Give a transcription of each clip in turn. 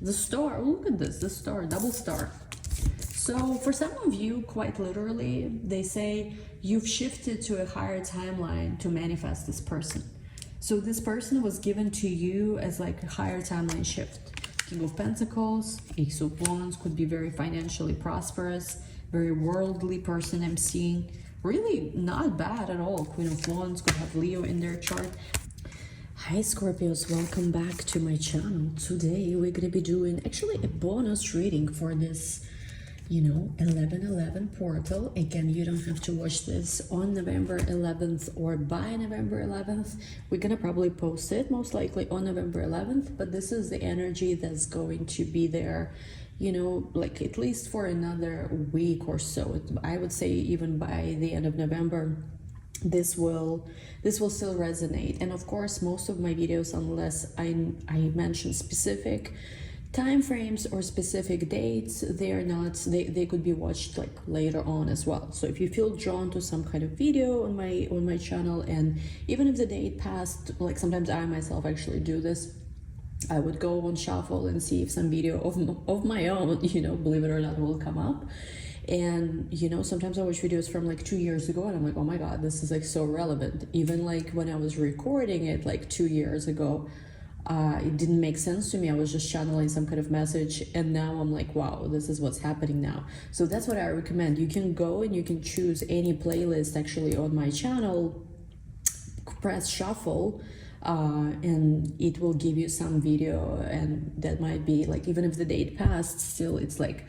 The star, look at this, the star, double star. So for some of you, quite literally, they say you've shifted to a higher timeline to manifest this person. So this person was given to you as like a higher timeline shift. King of Pentacles, Ace of Wands, could be very financially prosperous, very worldly person I'm seeing. Really not bad at all. Queen of Wands could have Leo in their chart. Hi Scorpios, welcome back to my channel. Today we're gonna be doing actually a bonus reading for this, 11/11 portal. Again, you don't have to watch this on November 11th or by November 11th. We're gonna probably post it most likely on November 11th, but this is the energy that's going to be there, like at least for another week or so. I would say even by the end of November, this will still resonate. And of course, most of my videos, unless I mention specific time frames or specific dates, they could be watched like later on as well. So if you feel drawn to some kind of video on my channel, and even if the date passed, like sometimes I myself actually do this, I would go on shuffle and see if some video of my own, believe it or not, will come up. And sometimes I watch videos from like 2 years ago and I'm like, oh my god, this is like so relevant. Even like when I was recording it like 2 years ago, it didn't make sense to me. I was just channeling some kind of message, and now I'm like, wow, this is what's happening now. So that's what I recommend. You can go and you can choose any playlist actually on my channel, press shuffle, and it will give you some video, and that might be like, even if the date passed, still it's like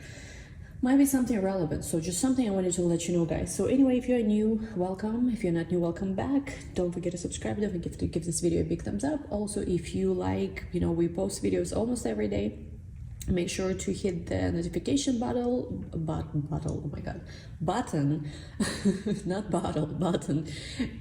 might be something relevant. So just something I wanted to let you know, guys. So anyway, if you're new, welcome. If you're not new, welcome back. Don't forget to subscribe. Don't forget to give this video a big thumbs up. Also, if you like, we post videos almost every day. Make sure to hit the notification button, oh my god, button, not bottle, button.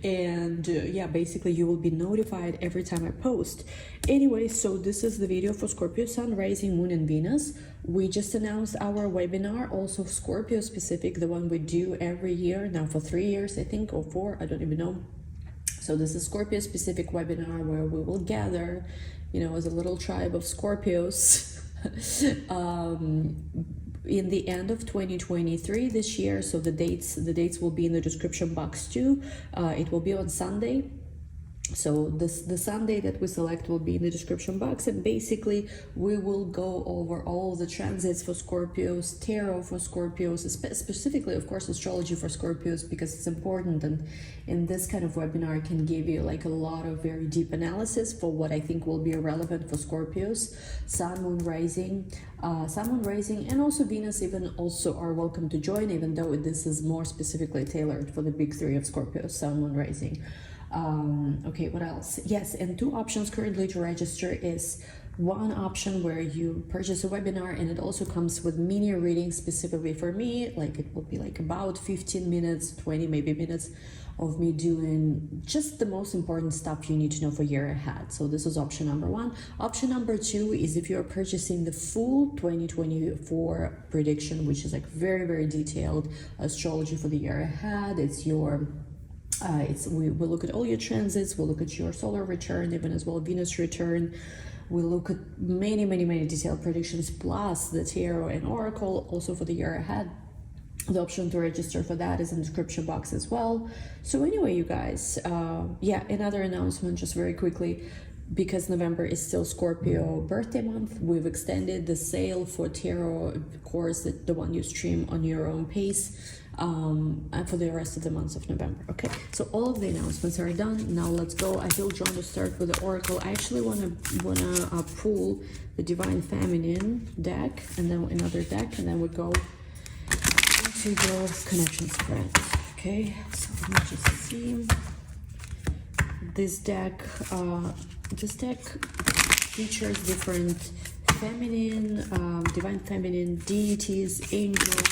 And yeah, basically you will be notified every time I post. Anyway, so this is the video for Scorpio, Sun, Rising, Moon, and Venus. We just announced our webinar, also Scorpio specific, the one we do every year, now for 3 years, I think, or 4, I don't even know. So this is Scorpio specific webinar where we will gather, as a little tribe of Scorpios, in the end of 2023 this year. So the dates will be in the description box too. It will be on Sunday. So the Sunday that we select will be in the description box, and basically we will go over all the transits for Scorpios, tarot for Scorpios, specifically of course astrology for Scorpios, because it's important, and in this kind of webinar can give you like a lot of very deep analysis for what I think will be relevant for Scorpios. Sun, Moon, Rising, and also Venus even also are welcome to join, even though this is more specifically tailored for the big three of Scorpios, Sun, Moon, Rising. Okay, what else? Yes, and 2 options currently to register is one option where you purchase a webinar, and it also comes with mini readings specifically for me. Like it will be like about 15 minutes, 20 maybe minutes of me doing just the most important stuff you need to know for year ahead. So this is option number 1. Option number 2 is if you're purchasing the full 2024 prediction, which is like very, very detailed astrology for the year ahead. It's your we look at all your transits, we'll look at your solar return, even as well Venus return. We'll look at many detailed predictions, plus the tarot and oracle also for the year ahead. The option to register for that is in the description box as well. So anyway, you guys, yeah, another announcement just very quickly. Because November is still Scorpio birthday month, we've extended the sale for tarot course, the one you stream on your own pace, and for the rest of the months of November. Okay, so all of the announcements are done. Now let's go. I feel drawn to start with the oracle. I actually wanna pull the Divine Feminine deck, and then another deck, and then we go into your connection spread. Okay, so let me just see. This deck features different feminine, divine feminine deities, angels.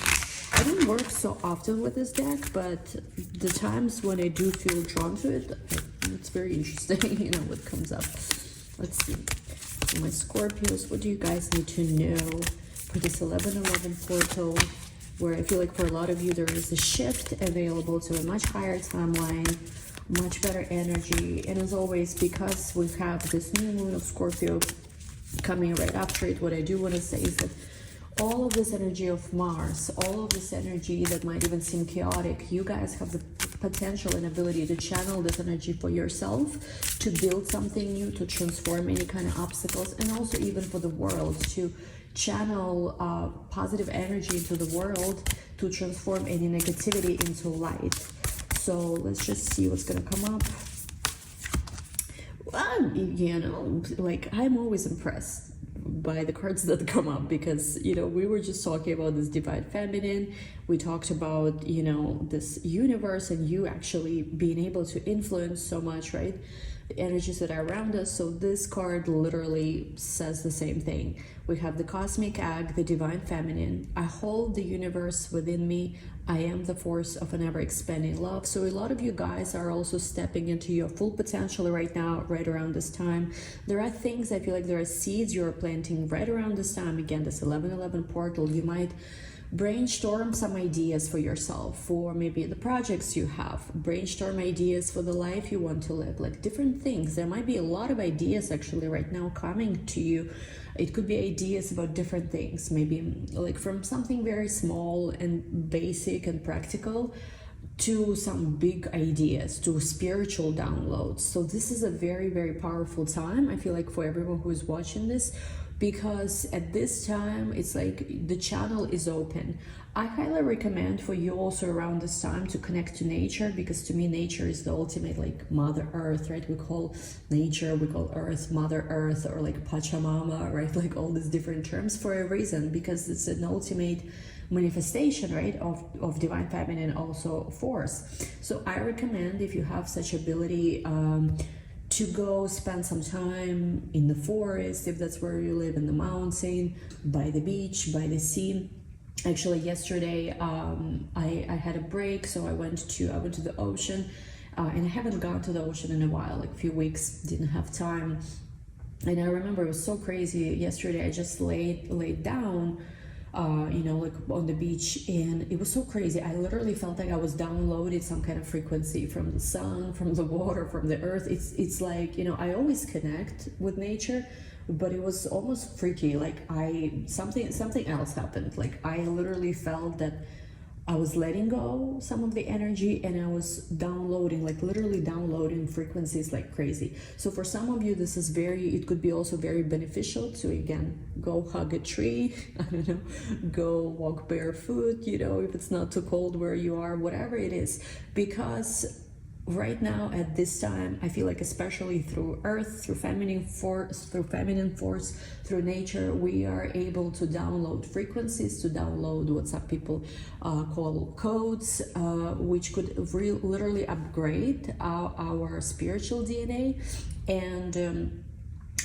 I don't work so often with this deck, but the times when I do feel drawn to it, it's very interesting, what comes up. Let's see. So my Scorpios, what do you guys need to know for this 11/11 portal, where I feel like for a lot of you there is a shift available to a much higher timeline, much better energy. And as always, because we have this new moon of Scorpio coming right after it, what I do want to say is that all of this energy of Mars, all of this energy that might even seem chaotic, you guys have the potential and ability to channel this energy for yourself, to build something new, to transform any kind of obstacles, and also even for the world, to channel positive energy into the world, to transform any negativity into light. So let's just see what's gonna come up. You know, like, I'm always impressed by the cards that come up, because, you know, we were just talking about this divine feminine, we talked about, you know, this universe and you actually being able to influence so much, right, the energies that are around us. So this card literally says the same thing. We have the cosmic egg, the divine feminine. I hold the universe within me. I am the force of an ever-expanding love. So a lot of you guys are also stepping into your full potential right now, right around this time. There are things, I feel like there are seeds you're planting right around this time. Again, this 1111 portal, you might brainstorm some ideas for yourself, for maybe the projects you have, brainstorm ideas for the life you want to live, like different things. There might be a lot of ideas actually right now coming to you. It could be ideas about different things, maybe like from something very small and basic and practical to some big ideas, to spiritual downloads. So this is a very, very powerful time, I feel like, for everyone who is watching this, because at this time it's like the channel is open. I highly recommend for you also around this time to connect to nature, because to me nature is the ultimate, like, Mother Earth, right? We call nature, we call Earth Mother Earth, or like Pachamama, right? Like all these different terms for a reason, because it's an ultimate manifestation, right, of divine feminine also force. So I recommend, if you have such ability, to go spend some time in the forest, if that's where you live, in the mountain, by the beach, by the sea. Actually, yesterday I had a break, so I went to the ocean, and I haven't gone to the ocean in a while, like a few weeks, didn't have time. And I remember it was so crazy. Yesterday I just laid down, you know, like on the beach, and it was so crazy. I literally felt like I was downloaded some kind of frequency from the sun, from the water, from the earth. It's like, you know, I always connect with nature, but it was almost freaky. Like something else happened. Like I literally felt that I was letting go some of the energy, and I was downloading, like literally downloading frequencies like crazy. So for some of you, this is it could be also very beneficial to, again, go hug a tree, I don't know, go walk barefoot, you know, if it's not too cold where you are, whatever it is. Because right now at this time, I feel like, especially through earth, through feminine force, through nature, we are able to download frequencies, to download what some people call codes, which could literally upgrade our spiritual DNA. And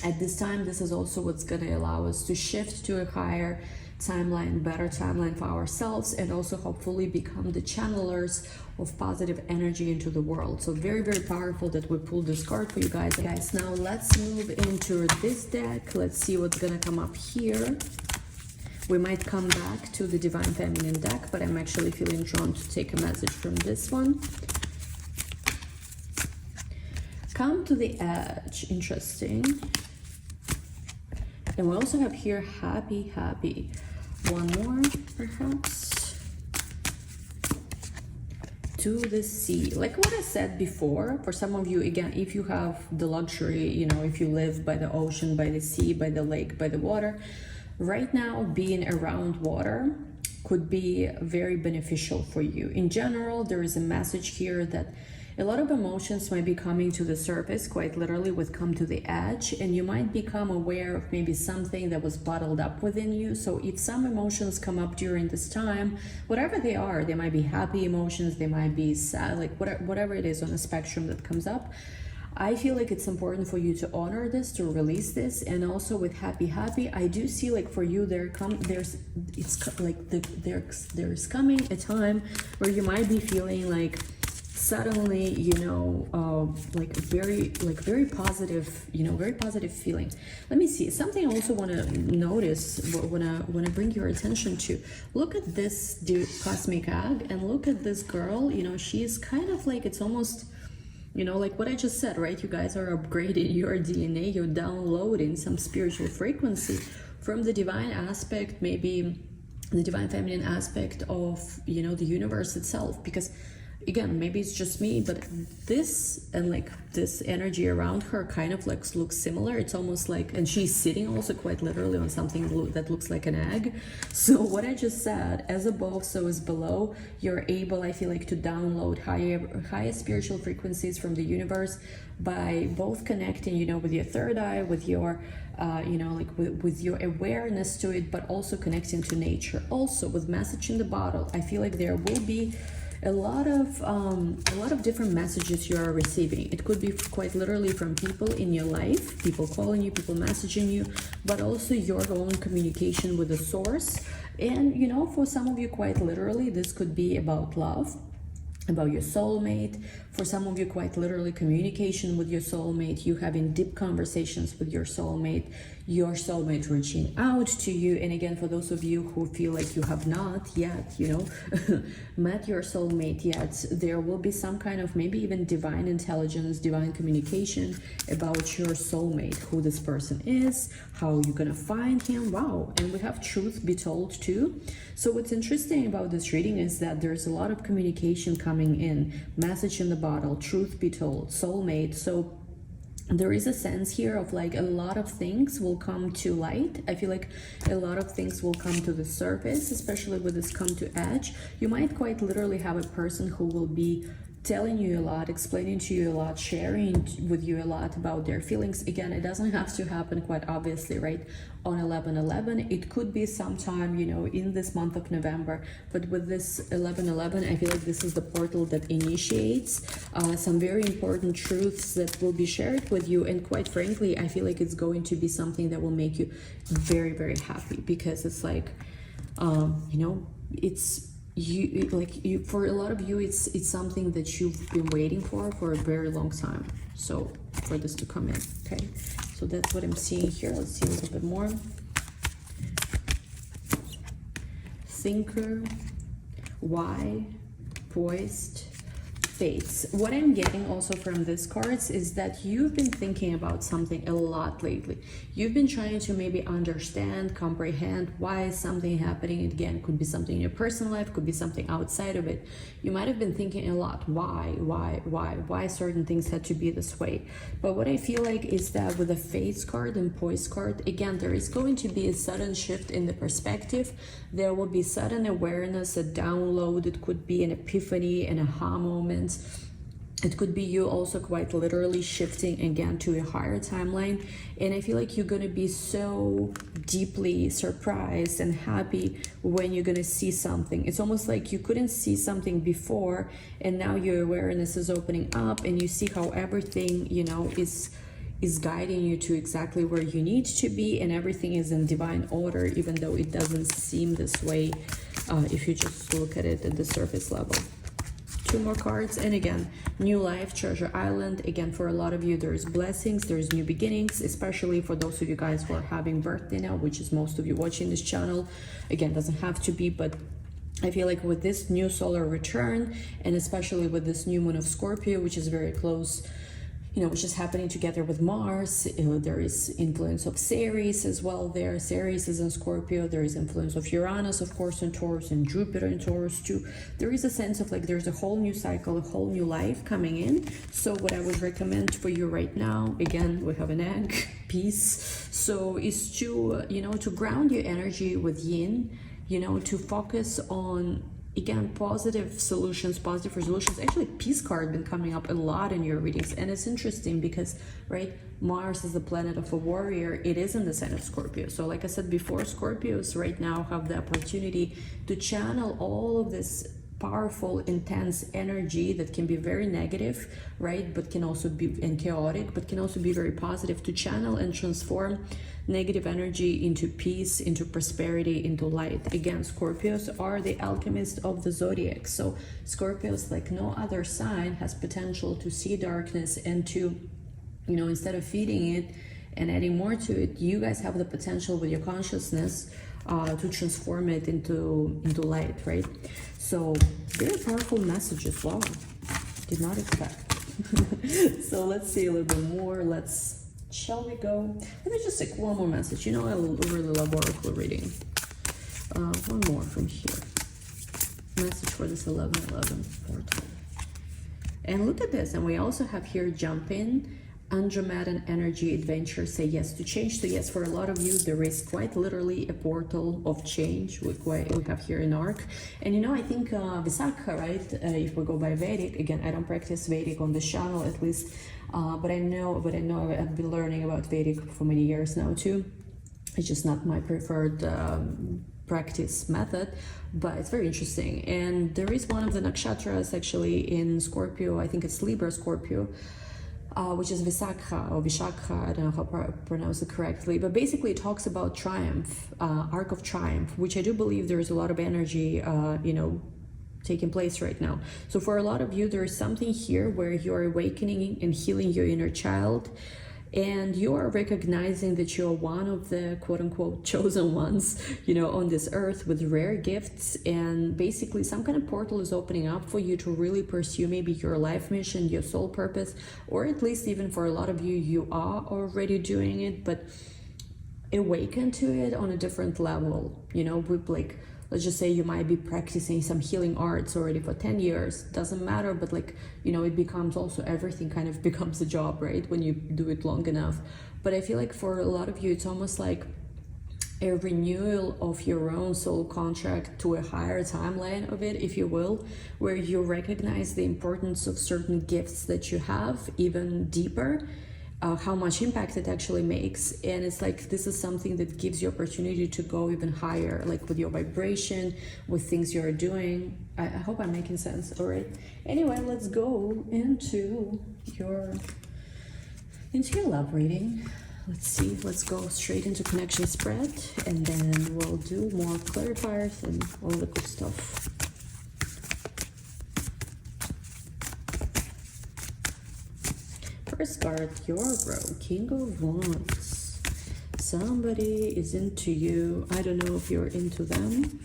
at this time, this is also what's going to allow us to shift to a higher timeline, better timeline for ourselves, and also hopefully become the channelers of positive energy into the world. So very, very powerful that we pulled this card for you guys. Now let's move into this deck. Let's see what's gonna come up here. We might come back to the Divine Feminine deck, but I'm actually feeling drawn to take a message from this one. Come to the edge. Interesting. And we also have here happy, happy. One more, perhaps. To the sea. Like what I said before, for some of you, again, if you have the luxury, you know, if you live by the ocean, by the sea, by the lake, by the water, right now being around water could be very beneficial for you. In general, there is a message here that a lot of emotions might be coming to the surface, quite literally, with come to the edge, and you might become aware of maybe something that was bottled up within you. So if some emotions come up during this time, whatever they are, they might be happy emotions, they might be sad, like whatever it is on the spectrum that comes up, I feel like it's important for you to honor this, to release this. And also with happy, I do see, like, for you, there's coming a time where you might be feeling like suddenly, you know, very positive, you know, very positive feeling. Let me see something I also want to notice, when I bring your attention to. Look at this cosmic egg, and look at this girl. You know, she's kind of like, it's almost You know, like what I just said, right? You guys are upgrading your DNA, you're downloading some spiritual frequency from the divine aspect, maybe the divine feminine aspect of, you know, the universe itself. Because again, maybe it's just me, but this and like this energy around her kind of like looks similar. It's almost like, and she's sitting also quite literally on something that looks like an egg. So what I just said, as above, so is below. You're able, I feel like, to download higher spiritual frequencies from the universe by both connecting, you know, with your third eye, with your you know, like with your awareness to it, but also connecting to nature. Also with message in the bottle, I feel like there will be a lot of different messages you are receiving. It could be quite literally from people in your life, people calling you, people messaging you, but also your own communication with the source. And you know, for some of you, quite literally, this could be about love, about your soulmate. For some of you, quite literally, communication with your soulmate, you having deep conversations with your soulmate reaching out to you. And again, for those of you who feel like you have not yet, you know, met your soulmate yet, there will be some kind of maybe even divine intelligence, divine communication about your soulmate, who this person is, how you're gonna find him. Wow. And we have truth be told too. So what's interesting about this reading is that there's a lot of communication coming in, message in the bottle, truth be told, soulmate. So there is a sense here of like a lot of things will come to light. I feel like a lot of things will come to the surface, especially with this come to edge. You might quite literally have a person who will be telling you a lot, explaining to you a lot, sharing with you a lot about their feelings. Again, it doesn't have to happen quite obviously, right, on 11/11. It could be sometime, you know, in this month of November. But with this 11/11, I feel like this is the portal that initiates some very important truths that will be shared with you. And quite frankly, I feel like it's going to be something that will make you very, very happy, because it's like, you know, it's you for a lot of you, it's something that you've been waiting for a very long time, so for this to come in. Okay, so that's what I'm seeing here. Let's see a little bit more. Thinker, why, poised, fates. What I'm getting also from these cards is that you've been thinking about something a lot lately. You've been trying to maybe understand, comprehend why is something happening. Again, could be something in your personal life, could be something outside of it. You might have been thinking a lot, why certain things had to be this way. But what I feel like is that with the Fates card and Poise card, again, there is going to be a sudden shift in the perspective. There will be sudden awareness, a download. It could be an epiphany, an aha moment. It could be you also quite literally shifting again to a higher timeline. And I feel like you're going to be so deeply surprised and happy when you're going to see something. It's almost like you couldn't see something before, and now your awareness is opening up and you see how everything, you know, is guiding you to exactly where you need to be, and everything is in divine order, even though it doesn't seem this way if you just look at it at the surface level. Two more cards, and again, new life, treasure island. Again, for a lot of you, there's blessings, there's new beginnings, especially for those of you guys who are having birthday now, which is most of you watching this channel. Again, doesn't have to be, but I feel like with this new solar return, and especially with this new moon of Scorpio, which is very close, you know, which is happening together with Mars, there is influence of Ceres as well there. Ceres is in Scorpio. There is influence of Uranus, of course, in Taurus, and Jupiter in Taurus too. There is a sense of like there's a whole new cycle, a whole new life coming in. So what I would recommend for you right now, again, we have an egg, peace. So is to, you know, to ground your energy with yin, you know, to focus on, again, positive solutions, positive resolutions. Actually, peace card been coming up a lot in your readings, and it's interesting because, right, Mars is the planet of a warrior. It is in the sign of Scorpio. So like I said before, Scorpios right now have the opportunity to channel all of this powerful, intense energy that can be very negative, right, but can also be, and chaotic, but can also be very positive, to channel and transform negative energy into peace, into prosperity, into light. Again, Scorpios are the alchemists of the zodiac. So Scorpios, like no other sign, has potential to see darkness and to, you know, instead of feeding it and adding more to it, you guys have the potential with your consciousness to transform it into light, right? So very powerful messages. Wow, did not expect. So let's see a little bit more. Shall we go? Let me just take one more message. You know, I really love oracle reading. One more from here. Message for this 11/11 portal. And look at this. And we also have here jump in. Andromedan energy adventure, say yes to change. So yes, for a lot of you there is quite literally a portal of change we have here in arc. And you know, I think Visakha, right, if we go by Vedic, again, I don't practice Vedic on this channel at least, but I know I've been learning about Vedic for many years now too. It's just not my preferred practice method, but it's very interesting. And there is one of the nakshatras actually in Scorpio, I think it's Libra Scorpio, which is Visakha or Vishakha, I don't know how to pronounce it correctly, but basically it talks about triumph, arc of triumph, which I do believe there is a lot of energy, you know, taking place right now. So for a lot of you, there is something here where you're awakening and healing your inner child, and you are recognizing that you're one of the quote-unquote chosen ones, you know, on this earth with rare gifts. And basically some kind of portal is opening up for you to really pursue maybe your life mission, your soul purpose, or at least even for a lot of you, you are already doing it, but awaken to it on a different level, you know, with like, let's just say you might be practicing some healing arts already for 10 years, doesn't matter, but like, you know, it becomes also, everything kind of becomes a job, right, when you do it long enough. But I feel like for a lot of you, it's almost like a renewal of your own soul contract to a higher timeline of it, if you will, where you recognize the importance of certain gifts that you have even deeper, how much impact it actually makes. And it's like, this is something that gives you opportunity to go even higher, like with your vibration, with things you're doing. I hope I'm making sense. All right, anyway, let's go into your love reading. Let's see, let's go straight into connection spread, and then we'll do more clarifiers and all the good stuff. First card, your bro, King of Wands. Somebody is into you. I don't know if you're into them.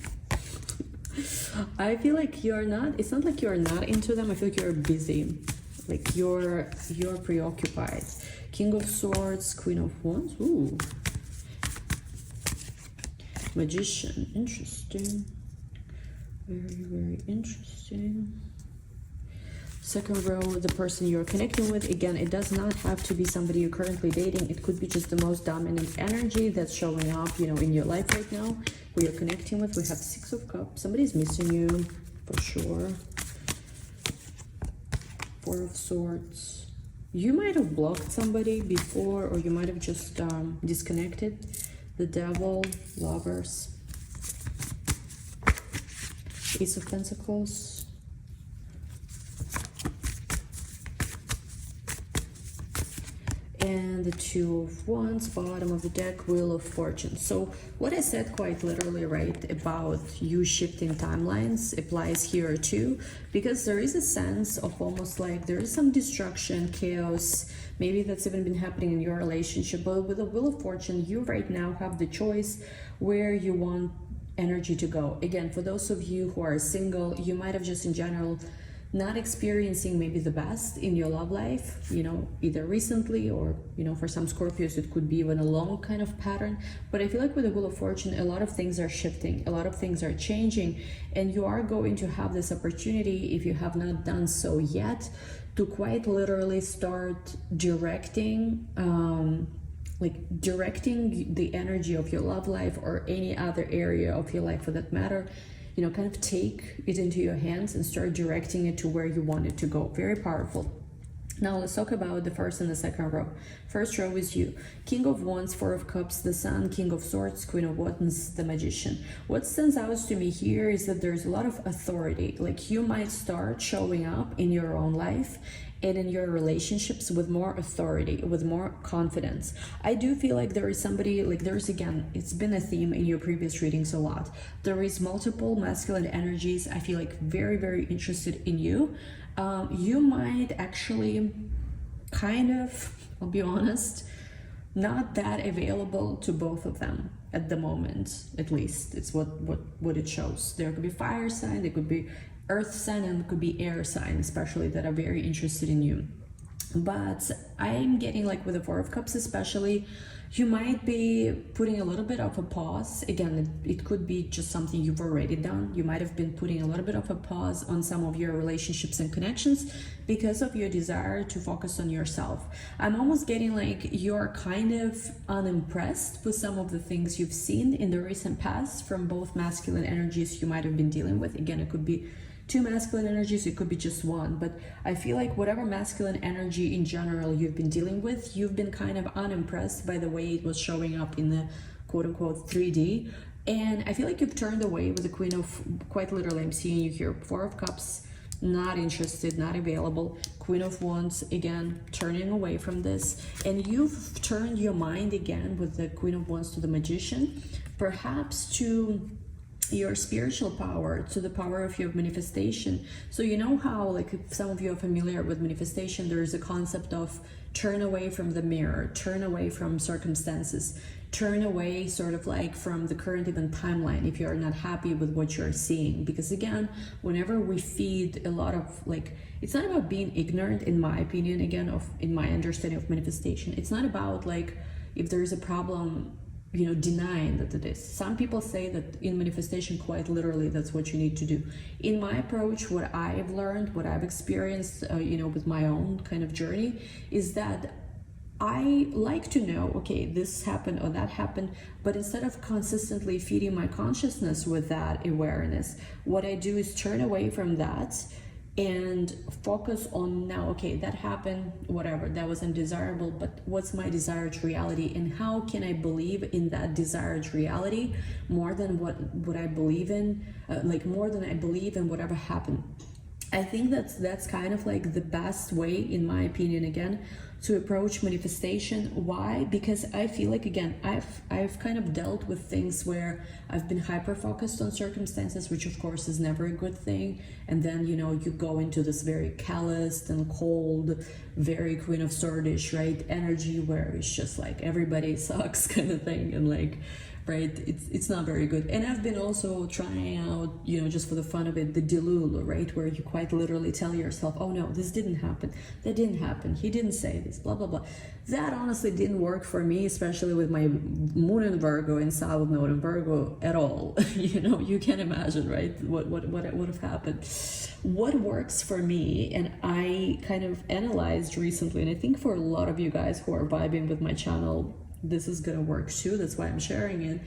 I feel like you're not. It's not like you're not into them. I feel like you're busy. Like you're preoccupied. King of Swords, Queen of Wands. Ooh. Magician. Interesting. Very, very interesting. Second row, the person you're connecting with. Again, it does not have to be somebody you're currently dating. It could be just the most dominant energy that's showing up, you know, in your life right now, who you're connecting with. We have Six of Cups. Somebody's missing you, for sure. Four of Swords. You might have blocked somebody before, or you might have just disconnected. The Devil, Lovers. Ace of Pentacles. And the Two of Wands, bottom of the deck, Wheel of Fortune. So what I said quite literally, right, about you shifting timelines applies here too, because there is a sense of almost like there is some destruction, chaos, maybe that's even been happening in your relationship. But with the Wheel of Fortune, you right now have the choice where you want energy to go. Again, for those of you who are single, you might have just in general not experiencing maybe the best in your love life, you know, either recently or, you know, for some Scorpios, it could be even a long kind of pattern. But I feel like with the Wheel of Fortune, a lot of things are shifting, a lot of things are changing, and you are going to have this opportunity, if you have not done so yet, to quite literally start directing, directing the energy of your love life or any other area of your life for that matter. You know, kind of take it into your hands and start directing it to where you want it to go. Very powerful. Now let's talk about the first and the second row. First row is you. King of Wands, Four of Cups, the Sun, King of Swords, Queen of Wands, the Magician. What stands out to me here is that there's a lot of authority. Like you might start showing up in your own life and in your relationships with more authority, with more confidence. I do feel like there is somebody, like there's, again, it's been a theme in your previous readings a lot. There is multiple masculine energies. I feel like very, very interested in you. You might actually kind of, I'll be honest, not that available to both of them at the moment, at least. It's what it shows. There could be fire sign, there could be earth sign, and it could be air sign, especially, that are very interested in you. But I'm getting like with the Four of Cups especially, you might be putting a little bit of a pause. Again, it could be just something you've already done. You might have been putting a little bit of a pause on some of your relationships and connections because of your desire to focus on yourself. I'm almost getting like you're kind of unimpressed with some of the things you've seen in the recent past from both masculine energies you might have been dealing with. Again, it could be two masculine energies, it could be just one, but I feel like whatever masculine energy in general you've been dealing with, you've been kind of unimpressed by the way it was showing up in the quote-unquote 3D, and I feel like you've turned away with the Queen of, quite literally I'm seeing you here, Four of Cups, not interested, not available, Queen of Wands, again, turning away from this, and you've turned your mind again with the Queen of Wands to the Magician, perhaps to your spiritual power, to the power of your manifestation. So you know how, like, if some of you are familiar with manifestation, there is a concept of turn away from the mirror, turn away from circumstances, turn away sort of like from the current even timeline if you're not happy with what you're seeing. Because again, whenever we feed a lot of, like, it's not about being ignorant, in my opinion, again, of in my understanding of manifestation, it's not about like if there is a problem, you know, denying that it is. Some people say that in manifestation, quite literally, that's what you need to do. In my approach, what I've learned, what I've experienced, you know, with my own kind of journey, is that I like to know, okay, this happened or that happened, but instead of consistently feeding my consciousness with that awareness, what I do is turn away from that and focus on now, okay, that happened, whatever, that was undesirable, but what's my desired reality, and how can I believe in that desired reality more than what I believe in, like more than I believe in whatever happened. I think that's kind of like the best way, in my opinion, again, to approach manifestation. Why? Because I feel like, again, I've kind of dealt with things where I've been hyper focused on circumstances, which of course is never a good thing, and then, you know, you go into this very calloused and cold, very Queen of Swordish, right, energy, where it's just like everybody sucks kind of thing, and like, right, it's not very good. And I've been also trying out, you know, just for the fun of it, the delulu, right, where you quite literally tell yourself, oh no, this didn't happen, that didn't happen, he didn't say this, blah blah blah. That honestly didn't work for me, especially with my moon in Virgo and South Node in Virgo at all. You know, you can imagine, right, what would have happened. What works for me, and I kind of analyzed recently, and I think for a lot of you guys who are vibing with my channel, this is gonna work too, that's why I'm sharing it.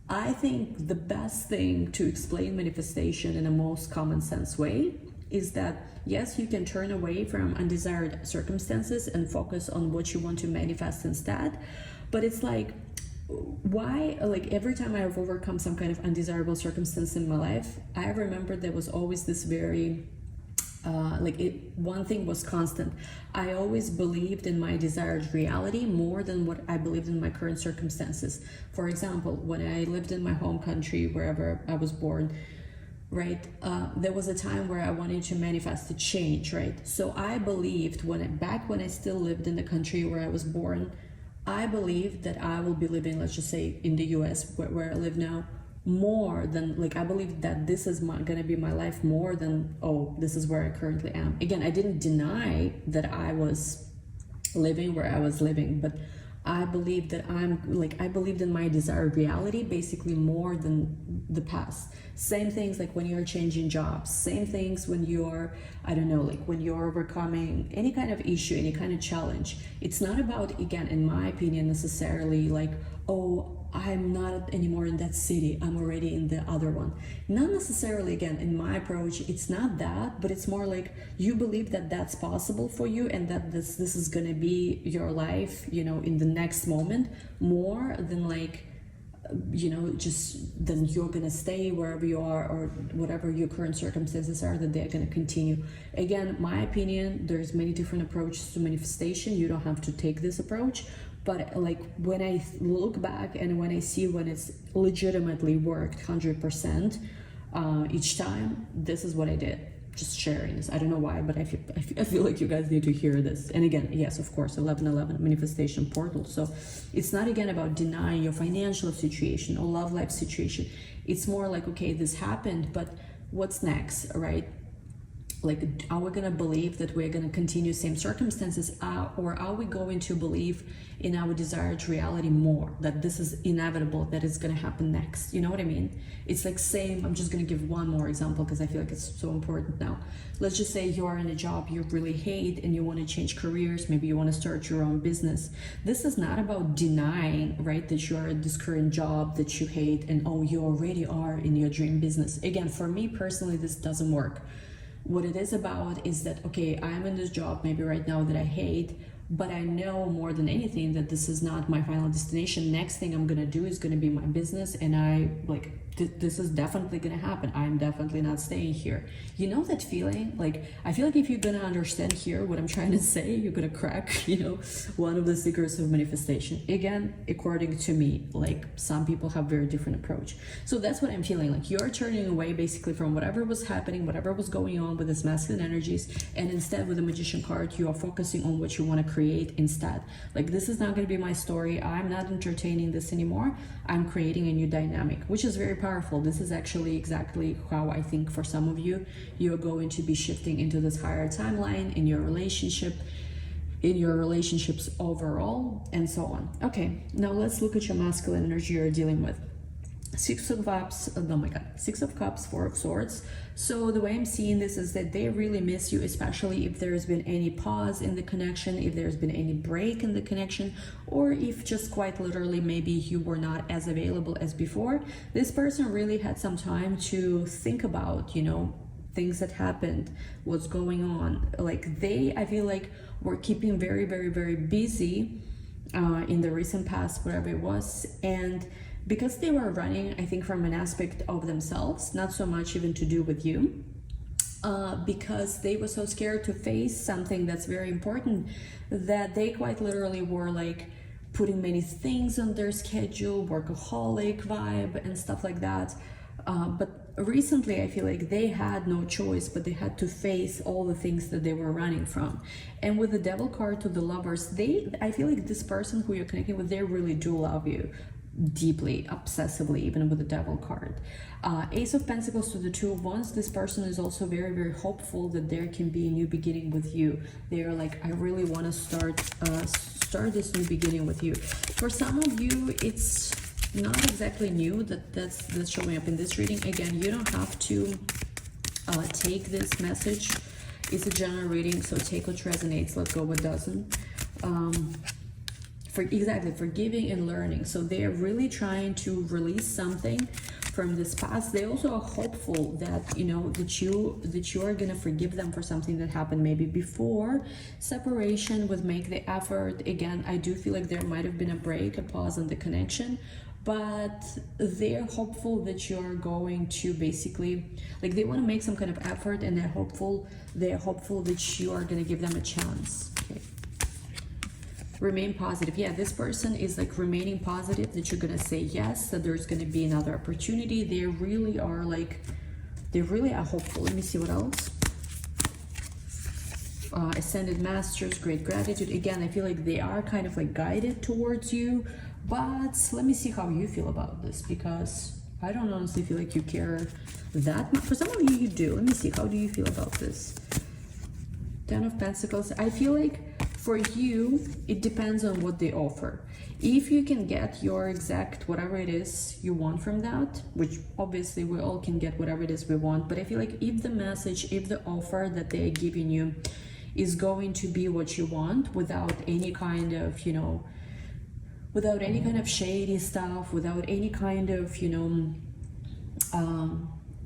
I think the best thing to explain manifestation in a most common sense way is that, yes, you can turn away from undesired circumstances and focus on what you want to manifest instead, but it's like, why, like every time I've overcome some kind of undesirable circumstance in my life, I remember there was always this very one thing was constant. I always believed in my desired reality more than what I believed in my current circumstances. For example, when I lived in my home country, wherever I was born, right, there was a time where I wanted to manifest a change, right? So I believed back when I still lived in the country where I was born, I believed that I will be living, let's just say in the US, where I live now, more than, like, I believe that this is gonna be my life more than, oh, this is where I currently am. Again, I didn't deny that I was living where I was living, but I believed that I believed in my desired reality basically more than the past. Same things like when you're changing jobs, same things when you're, I don't know, like when you're overcoming any kind of issue, any kind of challenge. It's not about, again, in my opinion, necessarily like, oh, I'm not anymore in that city, I'm already in the other one. Not necessarily, again, in my approach, it's not that, but it's more like you believe that that's possible for you and that this is gonna be your life, you know, in the next moment, more than like, you know, just then you're gonna stay wherever you are or whatever your current circumstances are, that they're gonna continue. Again, my opinion, there's many different approaches to manifestation. You don't have to take this approach, but like when I look back and when I see when it's legitimately worked 100% each time, this is what I did. Just sharing this. I don't know why, but I feel like you guys need to hear this. And again, yes, of course, 1111 manifestation portal. So it's not again about denying your financial situation or love life situation. It's more like, okay, this happened, but what's next, right? like, are we gonna believe that we're gonna continue same circumstances, or are we going to believe in our desired reality more, that this is inevitable, that it's gonna happen next? You know what I mean? It's like same. I'm just gonna give one more example because I feel like it's so important now. Let's just say you are in a job you really hate and you want to change careers. Maybe you want to start your own business. This is not about denying, right, that you are at this current job that you hate and oh, you already are in your dream business. Again, for me personally, this doesn't work. What it is about is that, okay, I'm in this job maybe right now that I hate, but I know more than anything that this is not my final destination. Next thing I'm gonna do is gonna be my business, and I like this is definitely gonna happen. I'm definitely not staying here. You know that feeling? Like, I feel like if you're gonna understand here what I'm trying to say, you're gonna crack, you know, one of the secrets of manifestation. Again, according to me, like some people have very different approach. So that's what I'm feeling. Like you're turning away basically from whatever was happening, whatever was going on with this masculine energies, and instead with the Magician card, you are focusing on what you want to create instead. Like, this is not going to be my story. I'm not entertaining this anymore. I'm creating a new dynamic, which is very powerful. This is actually exactly how I think for some of you, you're going to be shifting into this higher timeline in your relationship, in your relationships overall, and so on. Okay, now let's look at your masculine energy you're dealing with. Six of Cups, oh my God, Six of Cups, Four of Swords. So the way I'm seeing this is that they really miss you, especially if there's been any pause in the connection, if there's been any break in the connection, or if just quite literally maybe you were not as available as before. This person really had some time to think about, you know, things that happened, what's going on. Like they, I feel like, were keeping very, very, very busy in the recent past, whatever it was, and because they were running, I think, from an aspect of themselves, not so much even to do with you, because they were so scared to face something that's very important, that they quite literally were like putting many things on their schedule, workaholic vibe and stuff like that. But recently I feel like they had no choice, but they had to face all the things that they were running from. And with the Devil card to the Lovers, I feel like this person who you're connecting with, they really do love you deeply, obsessively, even with the Devil card. Ace of Pentacles to the Two of Wands, this person is also very, very hopeful that there can be a new beginning with you. They're like, I really want to start this new beginning with you. For some of you, it's not exactly new that's showing up in this reading. Again, you don't have to take this message. It's a general reading, so take what resonates, let go what doesn't. Exactly, forgiving and learning. So they're really trying to release something from this past. They also are hopeful that, you know, that you are gonna forgive them for something that happened maybe before separation, would make the effort. Again, I do feel like there might have been a break, a pause in the connection, but they're hopeful that you're going to basically, like, they want to make some kind of effort, and they're hopeful that you are going to give them a chance. Okay. Remain positive. Yeah, this person is like remaining positive that you're gonna say yes, that there's gonna be another opportunity. They really are hopeful. Let me see what else. Ascended Masters, great gratitude. Again, I feel like they are kind of like guided towards you, but let me see how you feel about this, because I don't honestly feel like you care that much. For some of you, you do. Let me see, how do you feel about this? Ten of Pentacles. I feel like for you, it depends on what they offer. If you can get your exact whatever it is you want from that, which obviously we all can get whatever it is we want, but I feel like if the message, if the offer that they're giving you is going to be what you want, without any kind of, you know, without any kind of shady stuff, without any kind of, you know,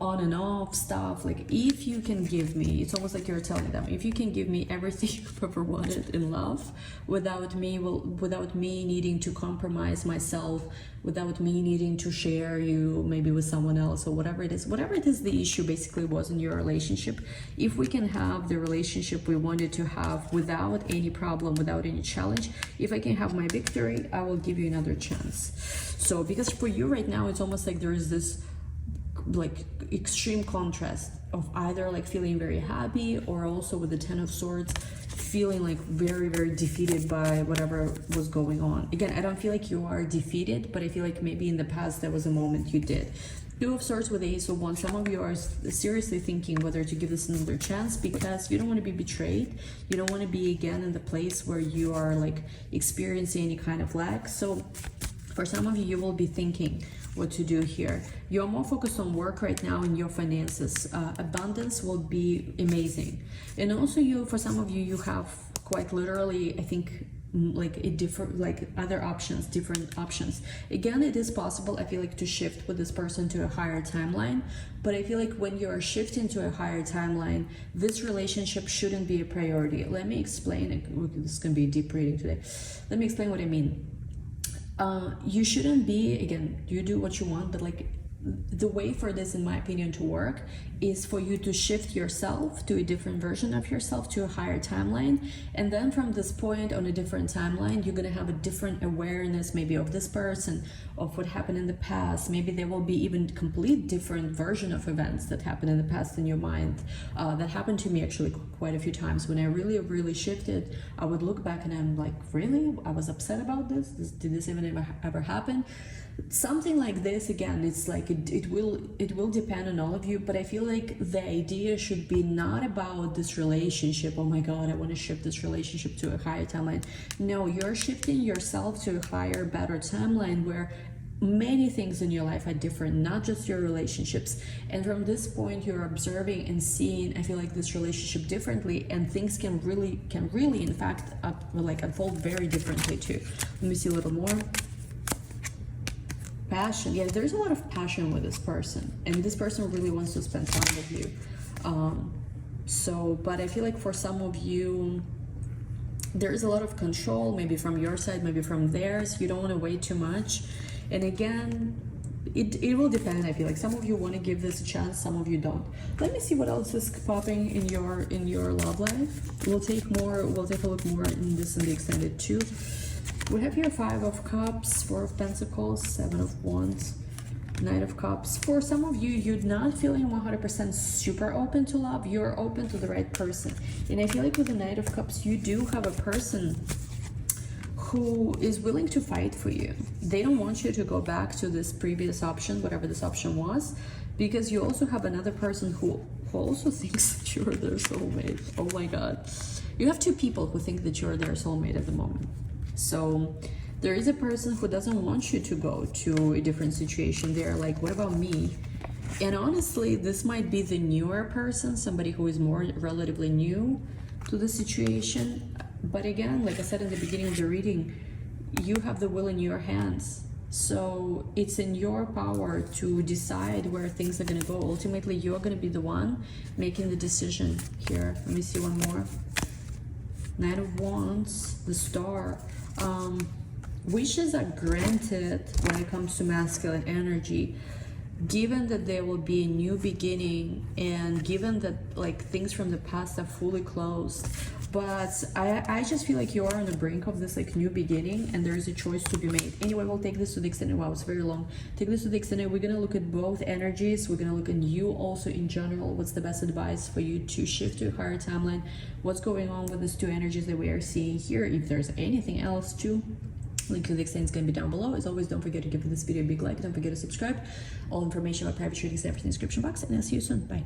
on and off stuff, like if you can give me, it's almost like you're telling them, if you can give me everything you've ever wanted in love, without me needing to compromise myself, without me needing to share you maybe with someone else, or whatever it is the issue basically was in your relationship, if we can have the relationship we wanted to have without any problem, without any challenge, if I can have my victory, I will give you another chance. So because for you right now, it's almost like there is this like extreme contrast of either like feeling very happy, or also with the Ten of Swords feeling like very, very defeated by whatever was going on. Again, I don't feel like you are defeated, but I feel like maybe in the past there was a moment you did. Two of Swords with Ace of Wands. Some of you are seriously thinking whether to give this another chance, because you don't want to be betrayed. You don't want to be again in the place where you are like experiencing any kind of lack. So for some of you, you will be thinking what to do here. You're more focused on work right now and your finances. Abundance will be amazing. And also for some of you, you have quite literally, I think, like a different, like other options, different options. Again, it is possible, I feel like, to shift with this person to a higher timeline, but I feel like when you're shifting to a higher timeline, this relationship shouldn't be a priority. Let me explain. This is gonna be a deep reading today. Let me explain what I mean. You shouldn't be, again, you do what you want, but like the way for this, in my opinion, to work is for you to shift yourself to a different version of yourself, to a higher timeline. And then from this point on a different timeline, you're going to have a different awareness, maybe of this person, of what happened in the past. Maybe there will be even complete different version of events that happened in the past in your mind. That happened to me actually quite a few times. When I really shifted, I would look back and I'm like, really? I was upset about this? Did this even ever happen? Something like this. Again, it's like it will depend on all of you, but I feel like the idea should be not about this relationship. Oh my god, I want to shift this relationship to a higher timeline. No, you're shifting yourself to a higher, better timeline where many things in your life are different, not just your relationships. And from this point, you're observing and seeing, I feel like, this relationship differently, and things can really in fact unfold very differently too. Let me see a little more. Passion. Yeah, there's a lot of passion with this person, and this person really wants to spend time with you. But I feel like for some of you, there is a lot of control, maybe from your side, maybe from theirs. You don't want to wait too much. And again, it will depend. I feel like some of you want to give this a chance, some of you don't. Let me see what else is popping in your love life. We'll take a look more in this in the extended too. We have here Five of Cups, Four of Pentacles, Seven of Wands, Knight of Cups. For some of you, you're not feeling 100% super open to love. You're open to the right person. And I feel like with the Knight of Cups, you do have a person who is willing to fight for you. They don't want you to go back to this previous option, whatever this option was, because you also have another person who also thinks that you're their soulmate. Oh my god. You have two people who think that you're their soulmate at the moment. So there is a person who doesn't want you to go to a different situation. They're like, what about me? And honestly, this might be the newer person, somebody who is more relatively new to the situation. But again, like I said in the beginning of the reading, you have the will in your hands. So it's in your power to decide where things are going to go. Ultimately, you're going to be the one making the decision here. Let me see one more. Knight of Wands, the Star. Wishes are granted when it comes to masculine energy, given that there will be a new beginning, and given that like things from the past are fully closed. But I just feel like you are on the brink of this like new beginning, and there is a choice to be made. Anyway, we'll take this to the extended. Wow, it's very long. Take this to the extended. We're gonna look at both energies. We're gonna look at you also in general. What's the best advice for you to shift to a higher timeline? What's going on with these two energies that we are seeing here? If there's anything else too, link to the extended is going to be down below. As always, don't forget to give this video a big like. Don't forget to subscribe. All information about private readings is in the description box, and I'll see you soon. Bye.